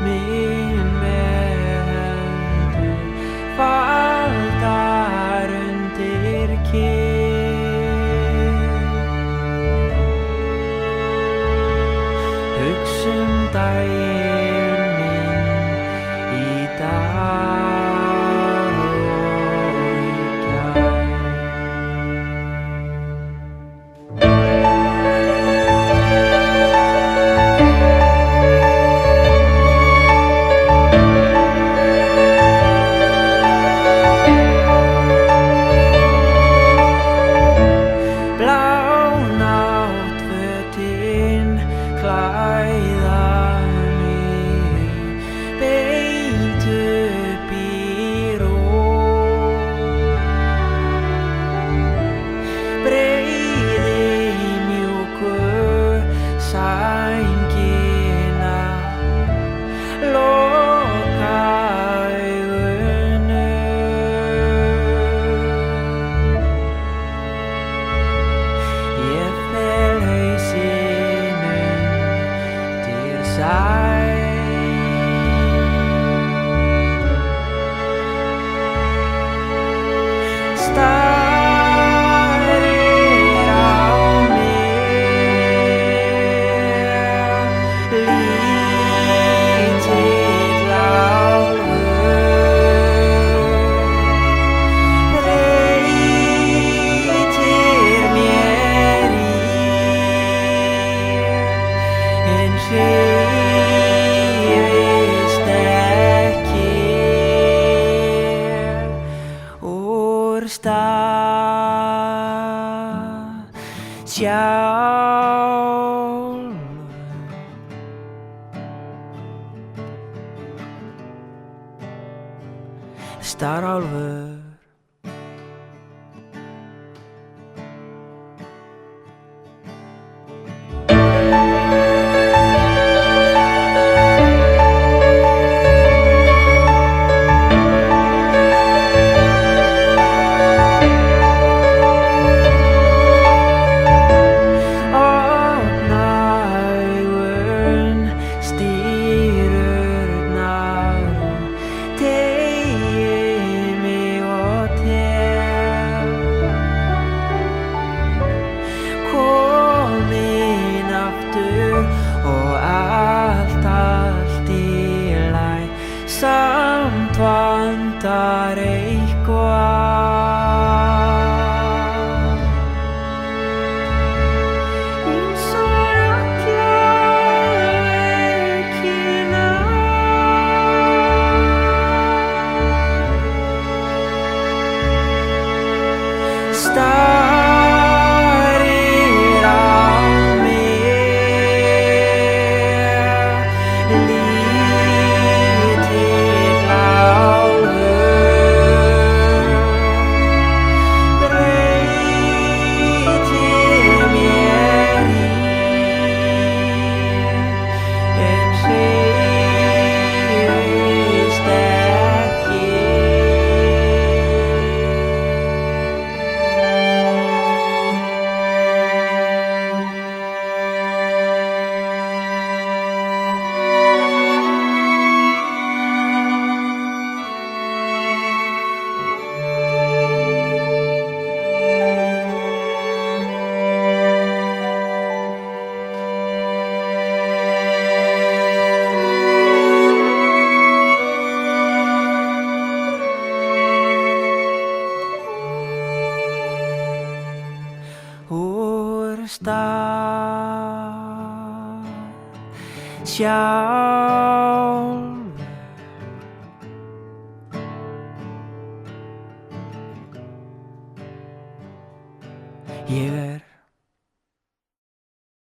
Min meðhöndin faldar undir kinn. Hugsum daginn minn í dag og í gær. Klæða mig beint upp í ró. Breiði mjúku sængina, loka augunum. Ég fel hausinn starir á mig, lítill álfur, breytir mér í en hreyfist ekki úr stað sjálfur. Starálfur. Samt vantar eitthvað, eins og alla veikina. Starir á mig, úr stað sjálfur. Ég